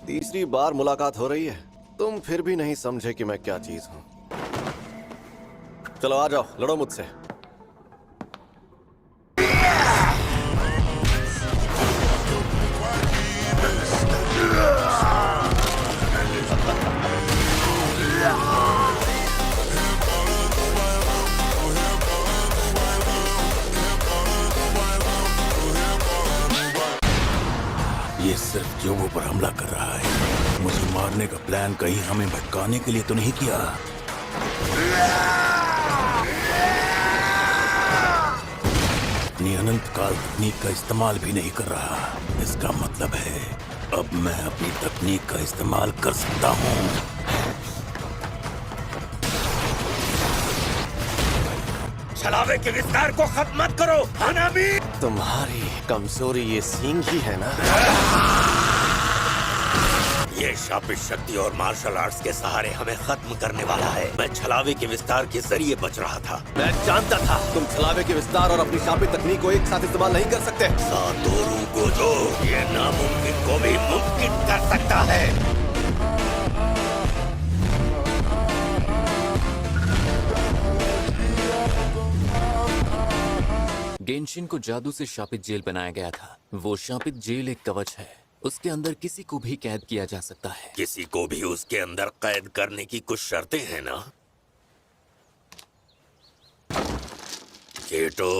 तीसरी बार मुलाकात हो रही है, तुम फिर भी नहीं समझे कि मैं क्या चीज हूं। चलो आ जाओ, लड़ो मुझसे। ये सिर्फ जोगो पर हमला कर रहा है। मुझे मारने का प्लान कहीं हमें भटकाने के लिए तो नहीं किया। अपनी अनंत काल तकनीक का इस्तेमाल भी नहीं कर रहा। इसका मतलब है अब मैं अपनी तकनीक का इस्तेमाल कर सकता हूँ। छलावे के विस्तार को खत्म मत करो हनामी। तुम्हारी कमजोरी ये सींग ही है ना? ये शापित शक्ति और मार्शल आर्ट्स के सहारे हमें खत्म करने वाला है। मैं छलावे के विस्तार के जरिए बच रहा था। मैं जानता था तुम छलावे के विस्तार और अपनी शापित तकनीक को एक साथ इस्तेमाल नहीं कर सकते। सातोरू गोजो ये नामुमकिन को भी मुमकिन कर सकता है। गेंशिन को जादू से शापित जेल बनाया गया था। वो शापित जेल एक कवच है, उसके अंदर किसी को भी कैद किया जा सकता है। किसी को भी उसके अंदर कैद करने की कुछ शर्तें हैं ना? केटो,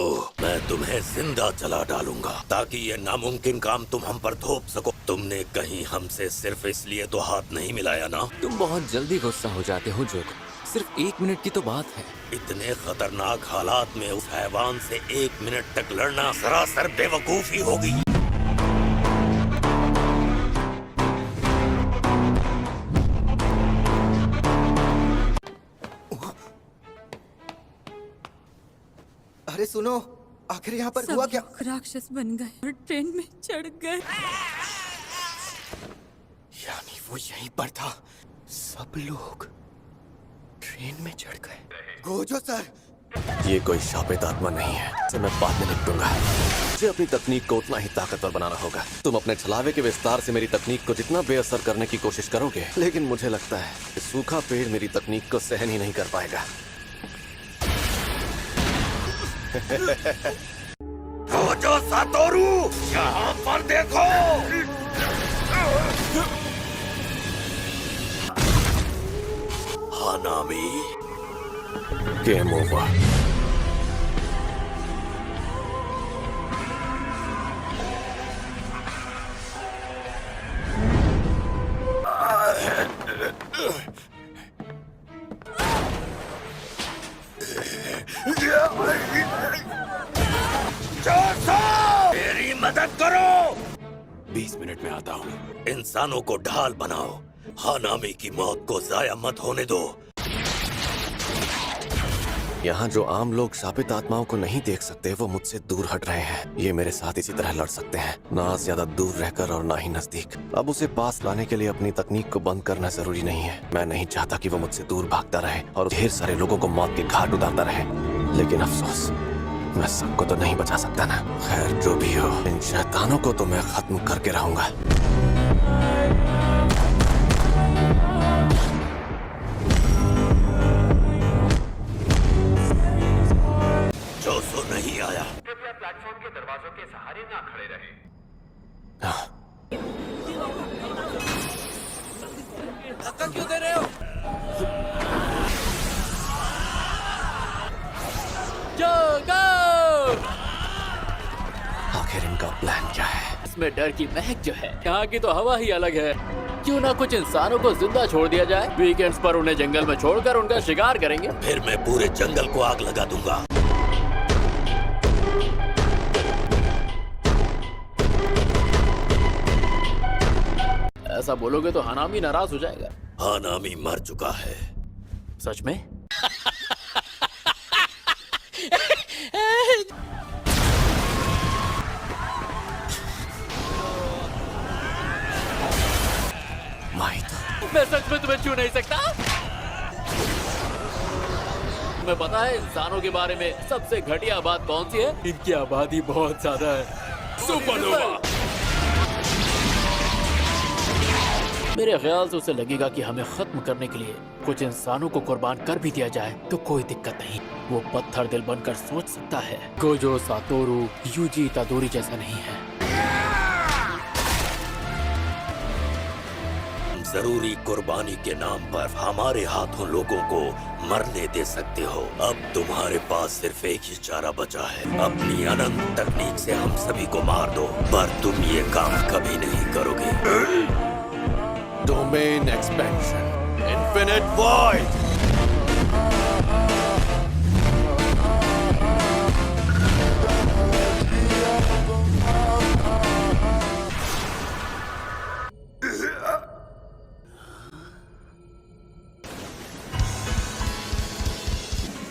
मैं तुम्हें जिंदा जला डालूंगा ताकि ये नामुमकिन काम तुम हम पर थोप सको। तुमने कहीं हमसे सिर्फ इसलिए तो हाथ नहीं मिलाया ना? तुम बहुत जल्दी गुस्सा हो जाते हो जोगो। सिर्फ 1 मिनट की तो बात है। इतने खतरनाक हालात में उस हैवान से 1 मिनट तक लड़ना सरासर बेवकूफी होगी। अरे सुनो, आखिर यहाँ पर हुआ क्या? राक्षस बन गए और ट्रेन में चढ़ गए। यानी वो यहीं पर था। सब लोग ट्रेन में चढ़ गए। गोजो सर, ये कोई शापित आत्मा नहीं है, इसे मैं बाद में निपटूंगा। मुझे अपनी तकनीक को उतना ही ताकतवर बनाना होगा। तुम अपने छलावे के विस्तार से मेरी तकनीक को जितना बेअसर करने की कोशिश करोगे, लेकिन मुझे लगता है कि सूखा पेड़ मेरी तकनीक को सहन ही नहीं कर पाएगा। गोजो सातोरू, यहाँ पर देखो। Hanami, game over. मेरी मदद करो। 20 मिनट में आता हूँ। इंसानों को ढाल बनाओ। हनामी की मौत को जाया मत होने दो। यहाँ जो आम लोग शापित आत्माओं को नहीं देख सकते, वो मुझसे दूर हट रहे हैं। ये मेरे साथ इसी तरह लड़ सकते हैं, ना ज्यादा दूर रहकर और ना ही नजदीक। अब उसे पास लाने के लिए अपनी तकनीक को बंद करना जरूरी नहीं है। मैं नहीं चाहता कि वो मुझसे दूर भागता रहे और ढेर सारे लोगों को मौत के घाट उतारता रहे। लेकिन अफसोस, मैं सबको तो नहीं बचा सकता ना। खैर जो भी हो, इन शैतानों को तो मैं खत्म करके रहूंगा। जोसो नहीं आया। कृपया प्लेटफॉर्म के दरवाजों के सहारे ना खड़े रहे। धक्का क्यों दे रहे हो? आखिर इनका प्लान क्या है? इसमें डर की महक जो है, यहाँ की तो हवा ही अलग है। क्यों ना कुछ इंसानों को जिंदा छोड़ दिया जाए। वीकेंड्स पर उन्हें जंगल में छोड़कर उनका शिकार करेंगे। फिर मैं पूरे जंगल को आग लगा दूंगा। ऐसा बोलोगे तो हनामी नाराज हो जाएगा। हनामी मर चुका है। सच में? मैं सच में तुम्हें छू नहीं सकता। तुम्हें पता है इंसानों के बारे में सबसे घटिया बात कौन सी है? इनकी आबादी बहुत ज्यादा है। सुपरनोवा। मेरे ख्याल से उसे लगेगा कि हमें खत्म करने के लिए कुछ इंसानों को कुर्बान कर भी दिया जाए तो कोई दिक्कत नहीं। वो पत्थर दिल बनकर सोच सकता है। गोजो सातोरू यूजी इतादोरी जैसा नहीं है। जरूरी कुर्बानी के नाम पर हमारे हाथों लोगों को मरने दे सकते हो। अब तुम्हारे पास सिर्फ एक ही चारा बचा है, अपनी अनंत तकनीक से हम सभी को मार दो, पर तुम ये काम कभी नहीं करोगे। Domain expansion, infinite void.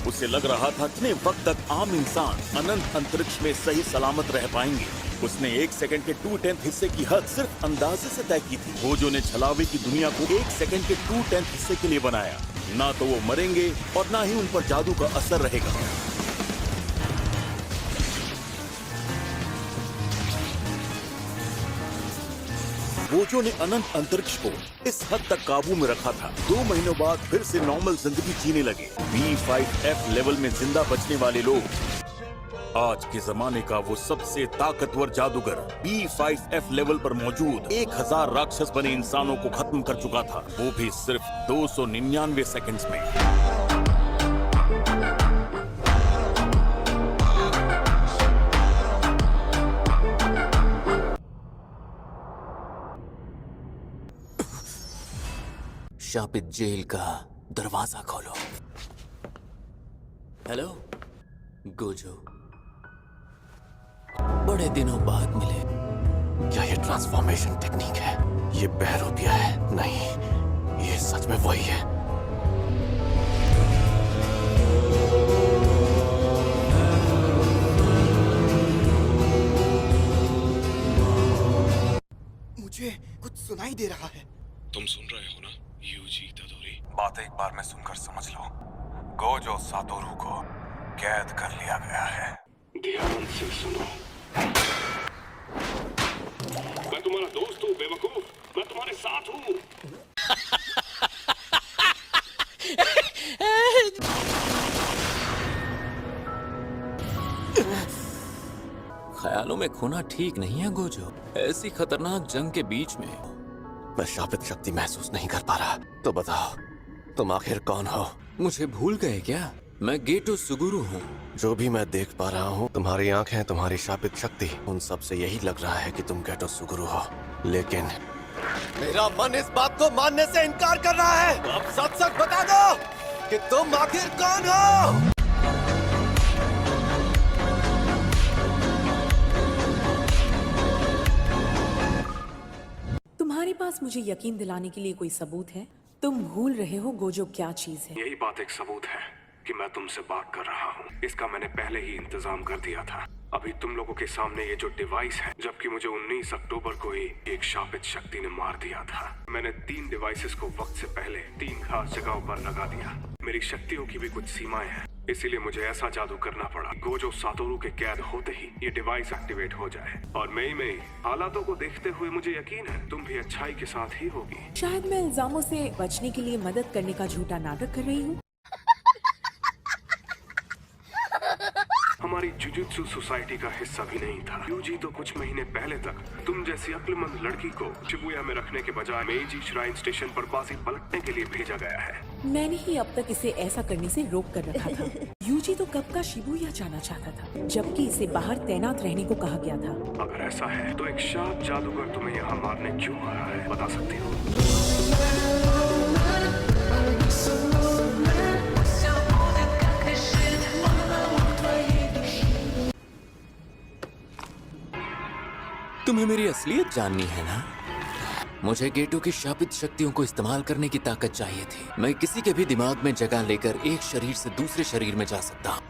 उसे लग रहा था कितने वक्त तक आम इंसान अनंत अंतरिक्ष में सही सलामत रह पाएंगे। उसने 1 सेकंड के 2/10 हिस्से की हद सिर्फ अंदाजे से तय की थी। गोजो ने छलावे की दुनिया को 1 सेकंड के 2/10 हिस्से के लिए बनाया। ना तो वो मरेंगे और ना ही उन पर जादू का असर रहेगा। गोजो ने अनंत अंतरिक्ष को इस हद तक काबू में रखा था। 2 महीनों बाद फिर से नॉर्मल जिंदगी जीने लगे। B5F लेवल में जिंदा बचने वाले लोग आज के जमाने का वो सबसे ताकतवर जादूगर B5F लेवल पर मौजूद 1000 राक्षस बने इंसानों को खत्म कर चुका था, वो भी सिर्फ 299 सेकंड्स में। शापित जेल का दरवाजा खोलो। हेलो गोजो, बड़े दिनों बाद मिले। क्या ये ट्रांसफॉर्मेशन टेक्निक है? ये बहरूपिया है? नहीं, ये सच में वही है। मुझे कुछ सुनाई दे रहा है। तुम सुन रहे हो ना यूजी इतादोरी? बात एक बार में सुनकर समझ लो, गोजो सातोरू को कैद कर लिया गया है। ध्यान से सुनो। मैं तुम्हारा दोस्त हूँ बेवकूफ, मैं तुम्हारे साथ हूँ। ख्यालों में खोना ठीक नहीं है गोजो। ऐसी खतरनाक जंग के बीच में मैं शापित शक्ति महसूस नहीं कर पा रहा। तो बताओ, तुम आखिर कौन हो? मुझे भूल गए क्या? मैं गेटो सुगुरु हूँ। जो भी मैं देख पा रहा हूँ, तुम्हारी आंखें, तुम्हारी शापित शक्ति, उन सब से यही लग रहा है कि तुम गेटो सुगुरु हो। लेकिन मेरा मन इस बात को मानने से इनकार कर रहा है। अब सच सच बता दो कि तुम आखिर कौन हो? तुम्हारे पास मुझे यकीन दिलाने के लिए कोई सबूत है? तुम भूल रहे हो गोजो क्या चीज है। यही बात एक सबूत है कि मैं तुमसे बात कर रहा हूँ। इसका मैंने पहले ही इंतजाम कर दिया था। अभी तुम लोगों के सामने ये जो डिवाइस है, जबकि मुझे 19 अक्टूबर को ही एक शापित शक्ति ने मार दिया था। मैंने 3 डिवाइसेस को वक्त से पहले 3 खास जगहों पर लगा दिया। मेरी शक्तियों की भी कुछ सीमाएं हैं, इसीलिए मुझे ऐसा जादू करना पड़ा गोजो सातोरू के कैद होते ही ये डिवाइस एक्टिवेट हो जाए। और मई हालातों को देखते हुए मुझे यकीन है तुम भी अच्छाई के साथ ही होगी। शायद मैं इल्जामों से बचने के लिए मदद करने का झूठा नाटक कर रही हूँ। हमारी जुजुत्सु सोसाइटी का हिस्सा भी नहीं था। यूजी तो कुछ महीने पहले तक तुम जैसी अक्लमंद लड़की को शिबुया में रखने के बजाय मेइजी श्राइन स्टेशन पर बाजी पलटने के लिए भेजा गया है। मैंने ही अब तक इसे ऐसा करने से रोक कर रखा था। यूजी तो कब का शिबुया जाना चाहता था, जबकि इसे बाहर तैनात रहने को कहा गया था। अगर ऐसा है तो एक शाप जादूगर तुम्हें यहाँ मारने क्यों आ रहा है, बता सकती हो? तुम्हें मेरी असलियत जाननी है ना? मुझे गेटो की शापित शक्तियों को इस्तेमाल करने की ताकत चाहिए थी। मैं किसी के भी दिमाग में जगह लेकर एक शरीर से दूसरे शरीर में जा सकता हूँ।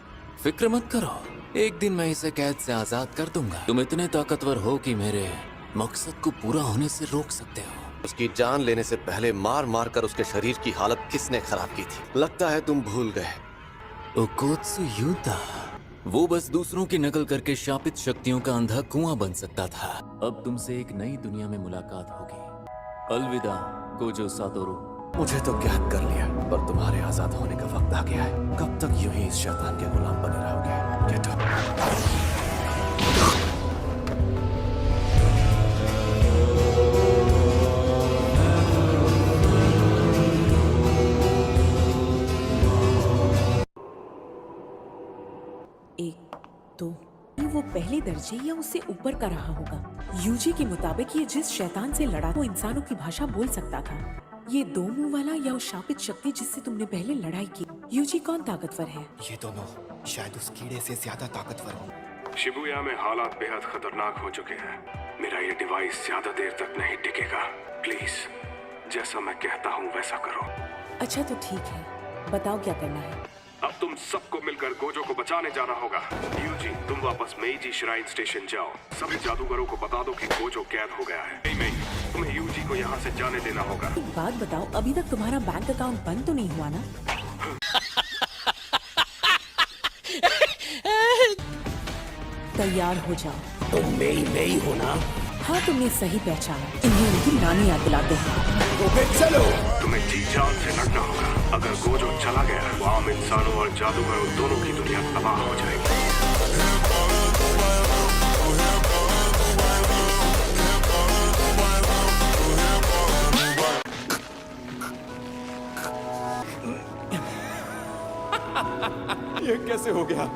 फिक्र मत करो, एक दिन मैं इसे कैद से आजाद कर दूंगा। तुम इतने ताकतवर हो कि मेरे मकसद को पूरा होने से रोक सकते हो। उसकी जान लेने से पहले मार मार कर उसके शरीर की हालत किसने खराब की थी? लगता है तुम भूल गए। ओकोत्सु युदा, वो बस दूसरों की नकल करके शापित शक्तियों का अंधा कुआं बन सकता था। अब तुमसे एक नई दुनिया में मुलाकात होगी। अलविदा। Gojo Satoru. मुझे तो कैद कर लिया, पर तुम्हारे आजाद होने का वक्त आ गया है। कब तक यूं ही इस शैतान के गुलाम बने रहोगे? Get up. एक, दो, वो पहले दर्जे या उससे ऊपर का रहा होगा। यूजी के मुताबिक ये जिस शैतान से लड़ा वो इंसानों की भाषा बोल सकता था। ये दो मुंह वाला या उस शापित शक्ति जिससे तुमने पहले लड़ाई की। यूजी कौन ताकतवर है? ये दोनों शायद उस कीड़े से ज्यादा ताकतवर हो। शिबुया में हालात बेहद खतरनाक हो चुके हैं। मेरा ये डिवाइस ज्यादा देर तक नहीं टिकेगा। प्लीज जैसा मैं कहता हूँ वैसा करो। अच्छा तो ठीक है, बताओ क्या करना है। अब तुम सबको मिलकर गोजो को बचाने जाना होगा। यूजी, तुम वापस मेइजी श्राइन स्टेशन जाओ। सभी जादूगरों को बता दो कि गोजो कैद हो गया है। नहीं, तुम्हें यूजी को यहाँ से जाने देना होगा। एक बात बताओ, अभी तक तुम्हारा बैंक अकाउंट बंद तो नहीं हुआ ना? तैयार हो जाओ। तुम मेई हो ना? हाँ, तुमने सही पहचाना। इन्हें उनकी नानी याद दिलाते हैं। चलो, तुम्हें जी जान से लड़ना होगा। अगर गोजो चला गया तो आम इंसानों और जादूगरों दोनों की दुनिया तबाह हो जाएगी। ये कैसे हो गया?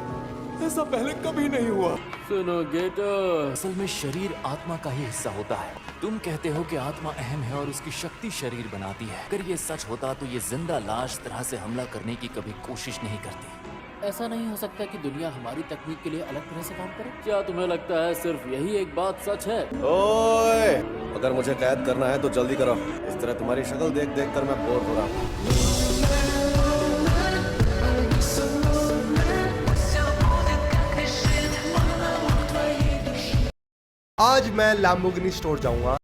ऐसा पहले कभी नहीं हुआ। सुनो गेटो, असल में शरीर आत्मा का ही हिस्सा होता है। तुम कहते हो कि आत्मा अहम है और उसकी शक्ति शरीर बनाती है। अगर ये सच होता तो ये जिंदा लाश तरह से हमला करने की कभी कोशिश नहीं करती। ऐसा नहीं हो सकता कि दुनिया हमारी तकनीक के लिए अलग तरह से काम करे। क्या तुम्हें लगता है सिर्फ यही एक बात सच है? ओए, अगर मुझे कैद करना है तो जल्दी करो। इस तरह तुम्हारी शक्ल देख देख कर मैं बोर हो रहा हूँ। आज मैं लैम्बोर्गिनी स्टोर जाऊंगा